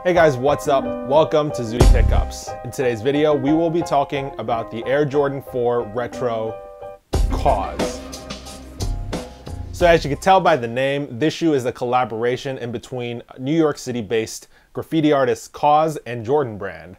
Hey guys, what's up? Welcome to Zooty Pickups. In today's video, we will be talking about the Air Jordan 4 Retro KAWS. So as you can tell by the name, this shoe is a collaboration in between New York City-based graffiti artist KAWS and Jordan Brand.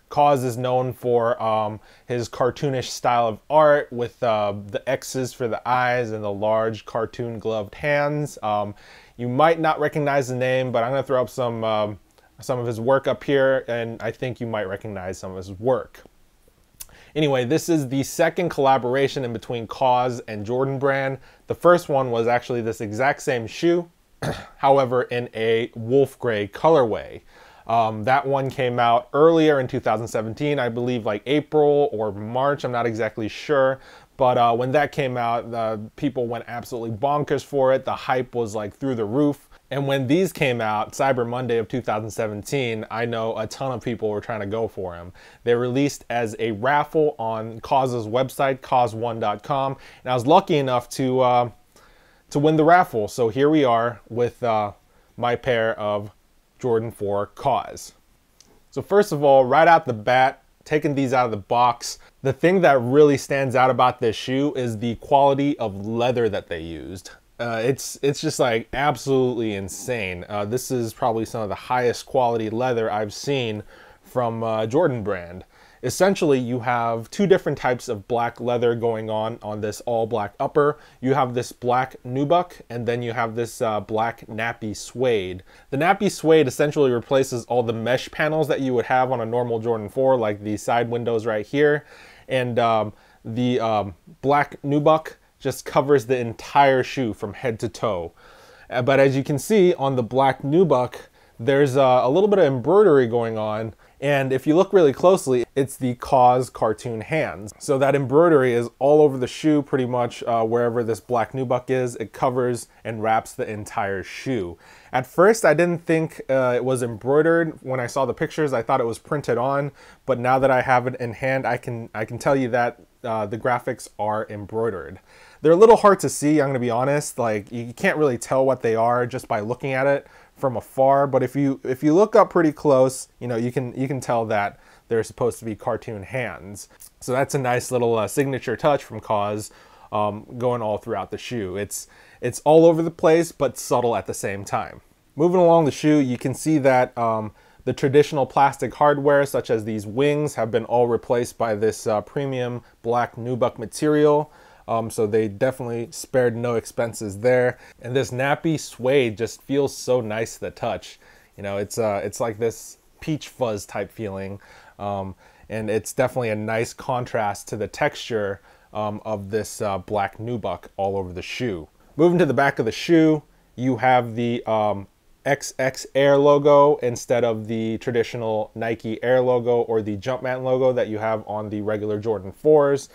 KAWS is known for his cartoonish style of art with the X's for the eyes and the large cartoon gloved hands. You might not recognize the name, but I'm going to throw up some of his work up here, and I think you might recognize some of his work. Anyway, this is the second collaboration in between KAWS and Jordan Brand. The first one was actually this exact same shoe, however, in a wolf gray colorway. That one came out earlier in 2017, I believe like April or March, I'm not exactly sure. But when that came out, people went absolutely bonkers for it. The hype was like through the roof. And when these came out, Cyber Monday of 2017, I know a ton of people were trying to go for them. They released as a raffle on KAWS's website, KAWS1.com, and I was lucky enough to win the raffle. So here we are with my pair of Jordan 4 KAWS. So first of all, right out the bat, taking these out of the box, the thing that really stands out about this shoe is the quality of leather that they used. It's just like absolutely insane. This is probably some of the highest quality leather I've seen from Jordan Brand. Essentially, you have two different types of black leather going on this all black upper. You have this black nubuck, and then you have this black nappy suede. The nappy suede essentially replaces all the mesh panels that you would have on a normal Jordan 4, like the side windows right here. And the black nubuck just covers the entire shoe from head to toe. But as you can see on the black nubuck, there's a little bit of embroidery going on. And if you look really closely, it's the KAWS cartoon hands. So that embroidery is all over the shoe, pretty much wherever this black nubuck is. It covers and wraps the entire shoe. At first, I didn't think it was embroidered. When I saw the pictures, I thought it was printed on. But now that I have it in hand, I can tell you that the graphics are embroidered. They're a little hard to see, I'm gonna be honest. Like, you can't really tell what they are just by looking at it from afar, but if you look up pretty close, you know, you can tell that they're supposed to be cartoon hands. So that's a nice little signature touch from KAWS, going all throughout the shoe. It's all over the place, but subtle at the same time. Moving along the shoe, you can see that the traditional plastic hardware, such as these wings, have been all replaced by this premium black nubuck material. So they definitely spared no expenses there. And this nappy suede just feels so nice to the touch. You know, it's like this peach fuzz type feeling. And it's definitely a nice contrast to the texture of this black nubuck all over the shoe. Moving to the back of the shoe, you have the XX Air logo instead of the traditional Nike Air logo or the Jumpman logo that you have on the regular Jordan 4s.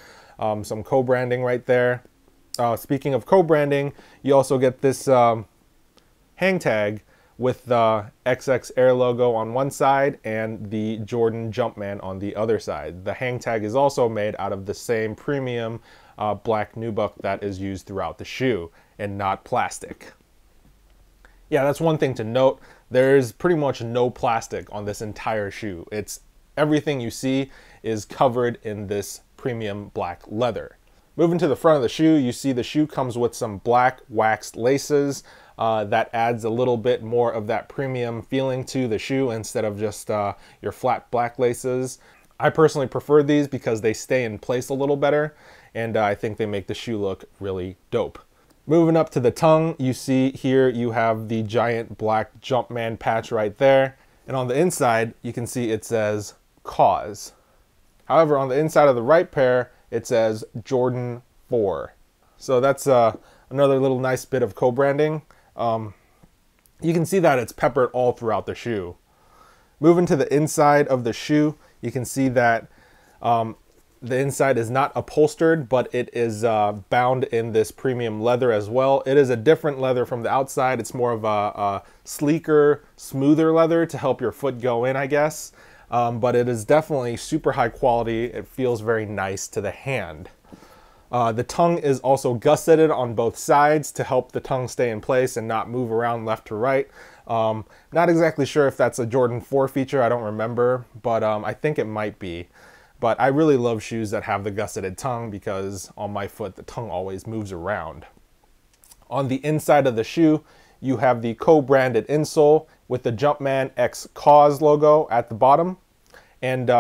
Some co-branding right there. Speaking of co-branding, you also get this hang tag with the XX Air logo on one side and the Jordan Jumpman on the other side. The hang tag is also made out of the same premium black nubuck that is used throughout the shoe and not plastic. Yeah, that's one thing to note. There's pretty much no plastic on this entire shoe. Everything you see is covered in this premium black leather. Moving to the front of the shoe, you see the shoe comes with some black waxed laces that adds a little bit more of that premium feeling to the shoe instead of just your flat black laces. I personally prefer these because they stay in place a little better, and I think they make the shoe look really dope. Moving up to the tongue, you see here you have the giant black Jumpman patch right there, and on the inside you can see it says KAWS. However, on the inside of the right pair, it says Jordan 4. So that's another little nice bit of co-branding. You can see that it's peppered all throughout the shoe. Moving to the inside of the shoe, you can see that the inside is not upholstered, but it is bound in this premium leather as well. It is a different leather from the outside. It's more of a sleeker, smoother leather to help your foot go in, I guess. But it is definitely super high quality. It feels very nice to the hand. The tongue is also gusseted on both sides to help the tongue stay in place and not move around left to right. Not exactly sure if that's a Jordan 4 feature, I don't remember, but I think it might be. But I really love shoes that have the gusseted tongue because on my foot the tongue always moves around. On the inside of the shoe, you have the co-branded insole with the Jumpman X Cause logo at the bottom. And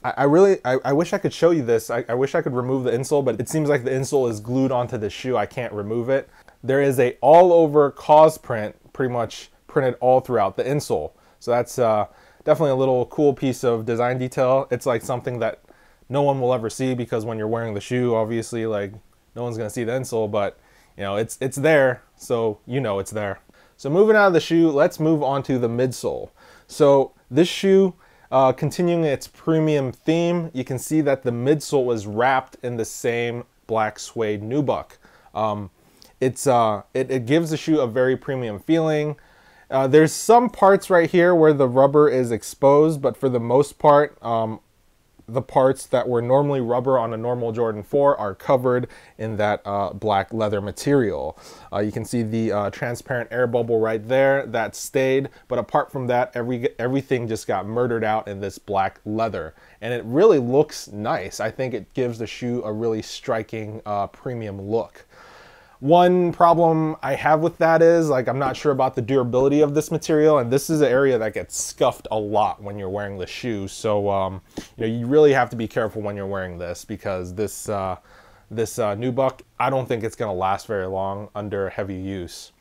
I wish I could show you this. I wish I could remove the insole, but it seems like the insole is glued onto the shoe. I can't remove it. There is a all over Cause print, pretty much printed all throughout the insole. So that's definitely a little cool piece of design detail. It's like something that no one will ever see because when you're wearing the shoe, obviously, like no one's gonna see the insole, but you know, it's there, so you know it's there. So moving out of the shoe, let's move on to the midsole. So this shoe, continuing its premium theme, you can see that the midsole was wrapped in the same black suede nubuck. It gives the shoe a very premium feeling. There's some parts right here where the rubber is exposed, but for the most part, the parts that were normally rubber on a normal Jordan 4 are covered in that black leather material. You can see the transparent air bubble right there that stayed, but apart from that, everything just got murdered out in this black leather. And it really looks nice. I think it gives the shoe a really striking premium look. One problem I have with that is, like, I'm not sure about the durability of this material, and this is an area that gets scuffed a lot when you're wearing the shoe. So, you know, you really have to be careful when you're wearing this because this nubuck, I don't think it's gonna last very long under heavy use.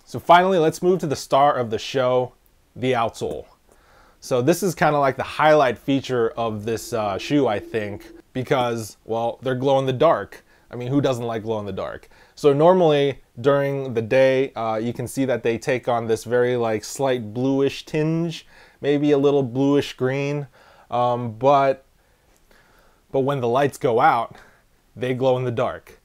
So finally, let's move to the star of the show, the outsole. So this is kind of like the highlight feature of this shoe, I think, because, well, they're glow in the dark. I mean, who doesn't like glow in the dark? So normally during the day, you can see that they take on this very like slight bluish tinge, maybe a little bluish green. But when the lights go out, they glow in the dark.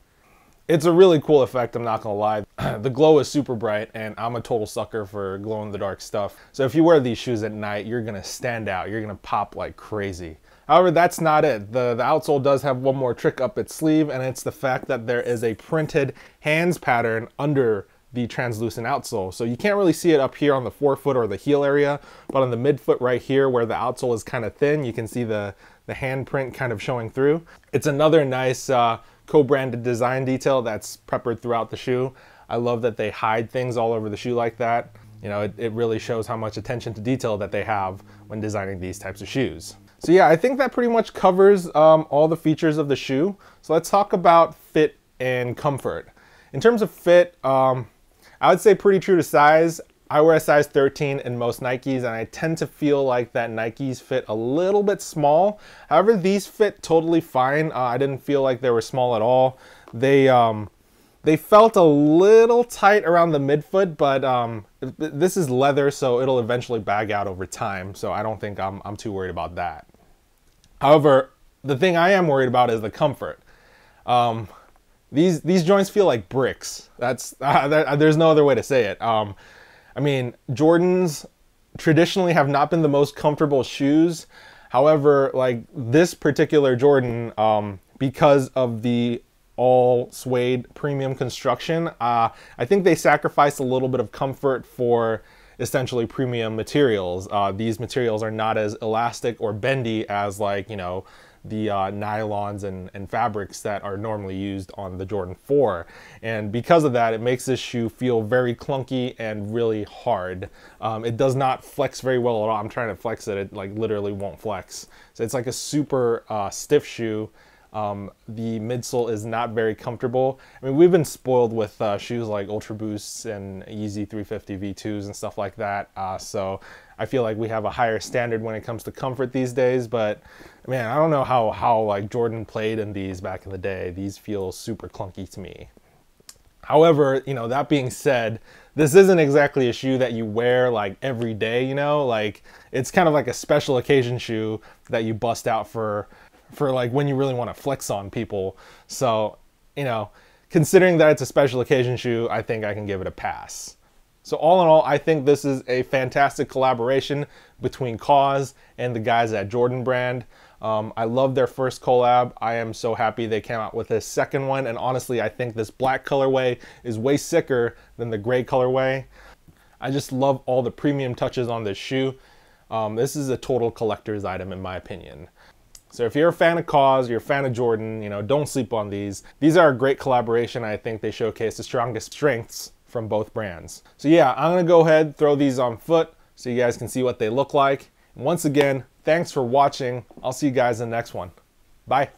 It's a really cool effect, I'm not gonna lie. The glow is super bright and I'm a total sucker for glow in the dark stuff. So if you wear these shoes at night, you're gonna stand out. You're gonna pop like crazy. However, that's not it. The outsole does have one more trick up its sleeve, and it's the fact that there is a printed hands pattern under the translucent outsole. So you can't really see it up here on the forefoot or the heel area, but on the midfoot right here where the outsole is kind of thin, you can see the handprint kind of showing through. It's another nice co-branded design detail that's peppered throughout the shoe. I love that they hide things all over the shoe like that. You know, it really shows how much attention to detail that they have when designing these types of shoes. So yeah, I think that pretty much covers all the features of the shoe. So let's talk about fit and comfort. In terms of fit, I would say pretty true to size. I wear a size 13 in most Nikes, and I tend to feel like that Nikes fit a little bit small. However, these fit totally fine. I didn't feel like they were small at all. They felt a little tight around the midfoot, but this is leather, so it'll eventually bag out over time. So I don't think I'm too worried about that. However, the thing I am worried about is the comfort. These joints feel like bricks. There's no other way to say it. I mean, Jordans traditionally have not been the most comfortable shoes. However, like this particular Jordan, because of the all suede premium construction, I think they sacrificed a little bit of comfort for essentially premium materials. These materials are not as elastic or bendy as, like, you know, the nylons and fabrics that are normally used on the Jordan 4. And because of that, it makes this shoe feel very clunky and really hard. It does not flex very well at all. I'm trying to flex it, it like literally won't flex. So it's like a super stiff shoe. The midsole is not very comfortable. I mean, we've been spoiled with shoes like Ultra Boosts and Yeezy 350 V2s and stuff like that. So I feel like we have a higher standard when it comes to comfort these days. But man, I don't know how like Jordan played in these back in the day. These feel super clunky to me. However, you know, that being said, this isn't exactly a shoe that you wear like every day, you know, like it's kind of like a special occasion shoe that you bust out for like when you really want to flex on people. So, you know, considering that it's a special occasion shoe, I think I can give it a pass. So all in all, I think this is a fantastic collaboration between Cause and the guys at Jordan Brand. I love their first collab. I am so happy they came out with this second one, and honestly, I think this black colorway is way sicker than the gray colorway. I just love all the premium touches on this shoe. This is a total collector's item in my opinion. So if you're a fan of KAWS, you're a fan of Jordan, don't sleep on these. These are a great collaboration. I think they showcase the strongest strengths from both brands. So yeah, I'm gonna go ahead, throw these on foot so you guys can see what they look like. And once again, thanks for watching. I'll see you guys in the next one. Bye.